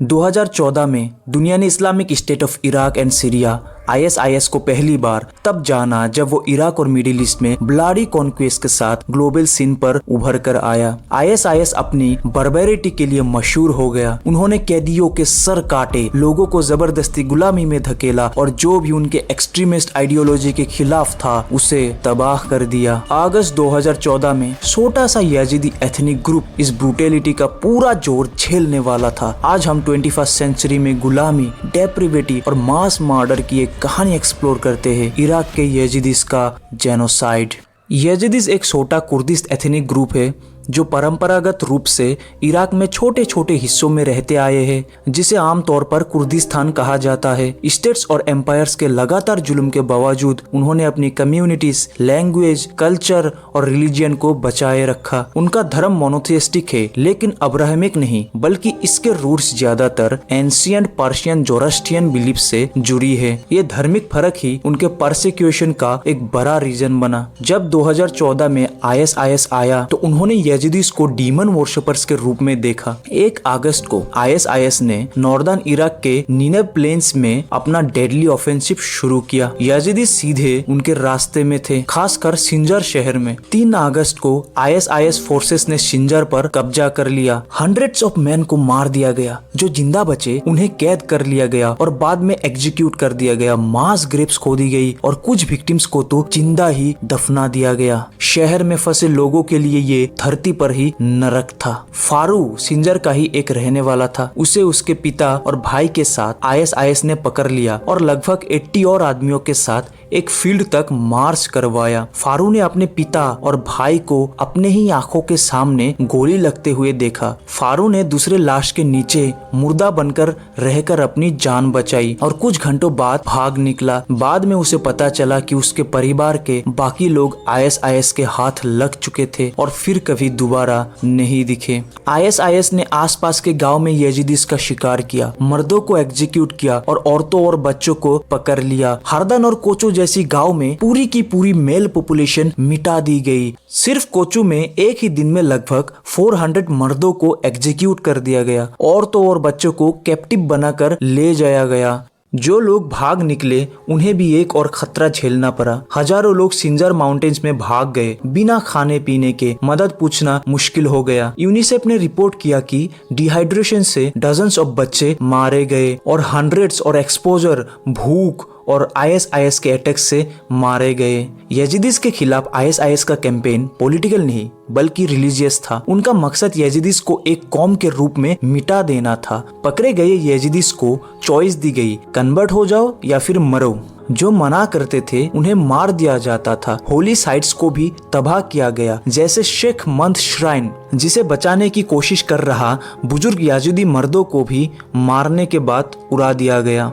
2014 में दुनिया ने Islamic state of Iraq and Syria ISIS को पहली बार तब जाना जब वो इराक और मिडिल ईस्ट में ब्लाडी कॉन्क्वेस्ट के साथ ग्लोबल सीन पर उभर कर आया। ISIS अपनी बर्बरिटी के लिए मशहूर हो गया। उन्होंने कैदियों के सर काटे, लोगों को जबरदस्ती गुलामी में धकेला और जो भी उनके एक्सट्रीमिस्ट आइडियोलॉजी के खिलाफ था उसे तबाह कर दिया। अगस्त 2014 में छोटा सा यजीदी एथनिक ग्रुप इस ब्रूटेलिटी का पूरा जोर झेलने वाला था। आज हम 21st सेंचुरी में गुलामी, डेप्रिवेटी और मास मर्डर की एक कहानी एक्सप्लोर करते हैं, इराक के यजीदीज का जेनोसाइड। यजीदीज एक छोटा कुर्दिश एथनिक ग्रुप है जो परंपरागत रूप से इराक में छोटे छोटे हिस्सों में रहते आए हैं, जिसे आमतौर पर कुर्दिस्तान कहा जाता है। स्टेट्स और एम्पायर्स के लगातार जुल्म के बावजूद उन्होंने अपनी कम्युनिटीज, लैंग्वेज, कल्चर और रिलीजियन को बचाए रखा। उनका धर्म मोनोथिस्टिक है, लेकिन अब्राहमिक नहीं, बल्कि इसके रूट्स ज्यादातर एंशिएंट पर्शियन जोरास्ट्रियन बिलीफ से जुड़ी है। ये धार्मिक फर्क ही उनके परसिक्यूशन का एक बड़ा रीजन बना। जब 2014 में ISIS आया तो उन्होंने यजीदीज को डीमन वर्शिपर्स के रूप में देखा। 1 अगस्त को ISIS ने नॉर्दर्न इराक के नीनेव प्लेन्स में अपना डेडली ऑफेंसिव शुरू किया। यजीदी सीधे उनके रास्ते में थे, खासकर सिंजार शहर में। 3 अगस्त को ISIS फोर्सेस ने सिंजार पर कब्जा कर लिया। हंड्रेड्स ऑफ मैन को मार दिया गया। जो जिंदा बचे उन्हें कैद कर लिया गया और बाद में एग्जीक्यूट कर दिया गया। मास ग्रेव्स खोदी गई और कुछ विक्टिम्स को तो जिंदा ही दफना दिया गया। शहर में फंसे लोगों के लिए ये धरती पर ही नरक था। फारू सिंजार का ही एक रहने वाला था। उसे उसके पिता और भाई के साथ ISIS ने पकड़ लिया और लगभग 80 और आदमियों के साथ एक फील्ड तक मार्च करवाया। फारू ने अपने पिता और भाई को अपने ही आंखों के सामने गोली लगते हुए देखा। फारू ने दूसरे लाश के नीचे मुर्दा बनकर रहकर अपनी जान बचाई और कुछ घंटों बाद भाग निकला। बाद में उसे पता चला कि उसके परिवार के बाकी लोग ISIS के हाथ लग चुके थे और फिर कभी दोबारा नहीं दिखे। ISIS ने आसपास के गांव में यजीदीज का शिकार किया, मर्दों को एग्जीक्यूट किया और औरतों और बच्चों को पकड़ लिया। हरदन और कोचो जैसी गांव में पूरी की पूरी मेल पॉपुलेशन मिटा दी गई। सिर्फ कोचो में एक ही दिन में लगभग 400 मर्दों को एग्जीक्यूट कर दिया गया। औरतों और बच्चों को कैप्टिव बनाकर ले जाया गया। जो लोग भाग निकले उन्हें भी एक और खतरा झेलना पड़ा। हजारों लोग सिंजार माउंटेन्स में भाग गए बिना खाने पीने के। मदद पूछना मुश्किल हो गया। यूनिसेफ ने रिपोर्ट किया कि डिहाइड्रेशन से डजन्स ऑफ बच्चे मारे गए और हंड्रेड्स और एक्सपोजर, भूख और ISIS के अटैक से मारे गए। यजीदीज के खिलाफ ISIS का कैंपेन पॉलिटिकल नहीं बल्कि रिलीजियस था। उनका मकसद यजीदीज को एक कौम के रूप में मिटा देना था। पकड़े गए यजीदीज को चॉइस दी गई, कन्वर्ट हो जाओ या फिर मरो। जो मना करते थे उन्हें मार दिया जाता था। होली साइट्स को भी तबाह किया गया, जैसे शेख मंद श्राइन, जिसे बचाने की कोशिश कर रहा बुजुर्ग यजीदी मर्दों को भी मारने के बाद उड़ा दिया गया।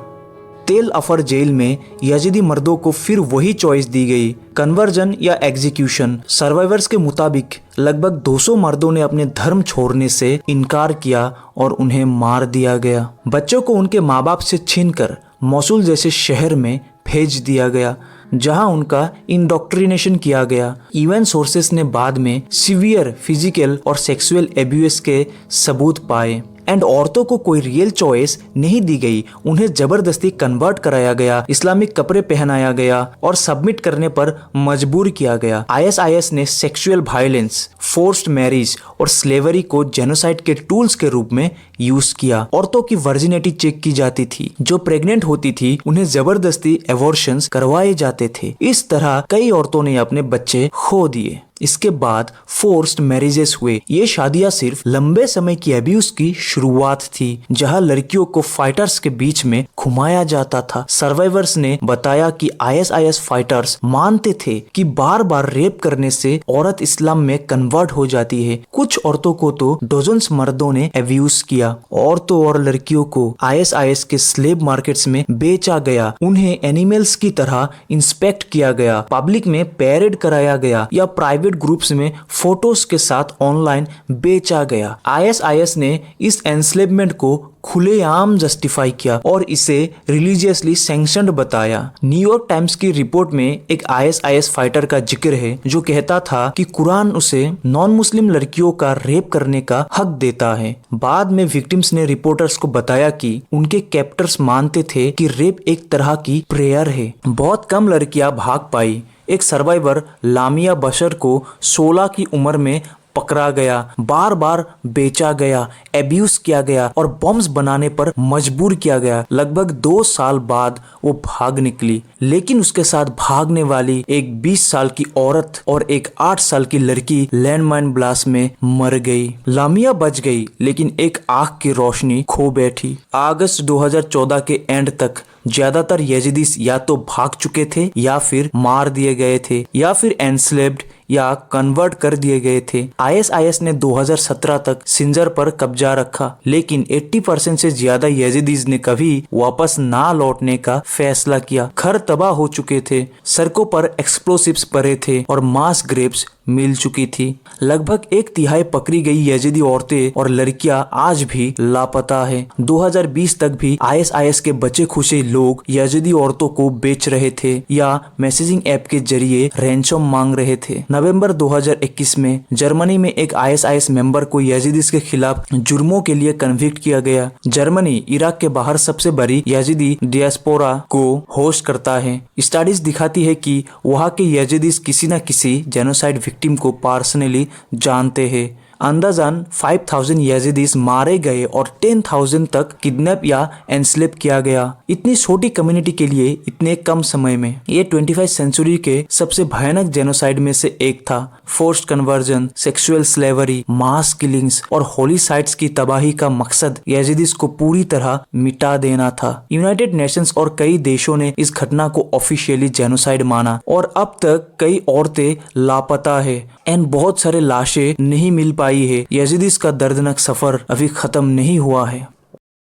तेल अफर जेल में यजीदी मर्दों को फिर वही चॉइस दी गई, कन्वर्जन या एग्जीक्यूशन। सर्वाइवर्स के मुताबिक लगभग 200 मर्दों ने अपने धर्म छोड़ने से इनकार किया और उन्हें मार दिया गया। बच्चों को उनके माँ बाप से छीनकर मोसुल जैसे शहर में भेज दिया गया, जहां उनका इंडोक्ट्रिनेशन किया गया। इवन सोर्सेस ने बाद में सीवियर फिजिकल और सेक्सुअल एब्यूज के सबूत पाए। एंड औरतों को कोई रियल चॉइस नहीं दी गई, उन्हें जबरदस्ती कन्वर्ट कराया गया, इस्लामिक कपड़े पहनाया गया और सबमिट करने पर मजबूर किया गया। ISIS ने सेक्सुअल वायलेंस, फोर्स्ड मैरिज और स्लेवरी को जेनोसाइड के टूल्स के रूप में यूज किया। औरतों की वर्जिनिटी चेक की जाती थी। जो प्रेग्नेंट होती थी उन्हें जबरदस्ती एबॉर्शंस करवाए जाते थे। इस तरह कई औरतों ने अपने बच्चे खो दिए। इसके बाद फोर्स्ड मैरिजेस हुए। ये शादियां सिर्फ लंबे समय की अब्यूज की शुरुआत थी, जहां लड़कियों को फाइटर्स के बीच में घुमाया जाता था। सर्वाइवर्स ने बताया कि ISIS फाइटर्स मानते थे कि बार बार रेप करने से औरत इस्लाम में कन्वर्ट हो जाती है। कुछ औरतों को तो डजन्स मर्दों ने अब्यूज किया। औरतों और लड़कियों को ISIS के स्लेव मार्केट्स में बेचा गया। उन्हें एनिमल्स की तरह इंस्पेक्ट किया गया, पब्लिक में पैरेड कराया गया या प्राइवेट प्राइवेट ग्रुप्स में फोटोज के साथ ऑनलाइन बेचा गया। आईएसआईएस ने इस एनस्लेवमेंट को खुलेआम जस्टिफाई किया और इसे रिलीजियसली सैंक्शनड बताया। न्यूयॉर्क टाइम्स की रिपोर्ट में एक आईएसआईएस फाइटर का जिक्र है जो कहता था कि कुरान उसे नॉन मुस्लिम लड़कियों का रेप करने का हक देता है। बाद में विक्टिम्स ने रिपोर्टर्स को बताया कि उनके कैप्टर्स मानते थे कि रेप एक तरह की प्रेयर है। बहुत कम लड़कियां भाग पाई। एक सर्वाइवर लामिया बशर को 16 की उम्र में पकड़ा गया, बार बार बेचा गया, एब्यूज किया गया और बॉम्ब्स बनाने पर मजबूर किया गया। लगभग 2 साल बाद वो भाग निकली, लेकिन उसके साथ भागने वाली एक 20 साल की औरत और एक 8 साल की लड़की लैंडमाइन ब्लास्ट में मर गई। लामिया बच गई, लेकिन एक आंख की रोशनी खो बैठी। अगस्त 2014 के एंड तक ज्यादातर यजीदीस या तो भाग चुके थे या फिर मार दिए गए थे या फिर एनस्लेव्ड या कन्वर्ट कर दिए गए थे। आईएसआईएस ने 2017 तक सिंजर पर कब्जा रखा, लेकिन 80% से ज्यादा यजीदीज ने कभी वापस ना लौटने का फैसला किया। घर तबाह हो चुके थे, सड़कों पर एक्सप्लोसिव्स पड़े थे और मास ग्रेव्स मिल चुकी थी। लगभग 1/3 पकड़ी गई यजीदी औरतें और लड़कियां आज भी लापता है। 2020 तक भी आईएसआईएस के बचे खुचे लोग यजीदी औरतों को बेच रहे थे या मैसेजिंग ऐप के जरिए रैंसम मांग रहे थे। नवंबर 2021 में जर्मनी में एक आईएसआईएस मेंबर को यजीदीज के खिलाफ जुर्मों के लिए कन्विक्ट किया गया। जर्मनी इराक के बाहर सबसे बड़ी यजीदी डियास्पोरा को होस्ट करता है। स्टडीज दिखाती है कि वहाँ के यजीदीज किसी न किसी जेनोसाइड विक्टिम को पर्सनली जानते हैं। अंदाजन 5000 यजीदीज मारे गए और 10,000 तक किडनैप या एनस्लेव किया गया। इतनी छोटी कम्युनिटी के लिए इतने कम समय में ये 25वीं सेंचुरी के सबसे भयानक जेनोसाइड में से एक था। फोर्स्ड कन्वर्जन, सेक्सुअल स्लेवरी, मास किलिंग्स और होली साइट्स की तबाही का मकसद यजीदीज को पूरी तरह मिटा देना था। यूनाइटेड नेशंस और कई देशों ने इस घटना को ऑफिशियली जेनोसाइड माना और अब तक कई औरतें लापता है एंड बहुत सारे लाशें नहीं मिल पाई है। यजीदीज का दर्दनाक सफर अभी खत्म नहीं हुआ है।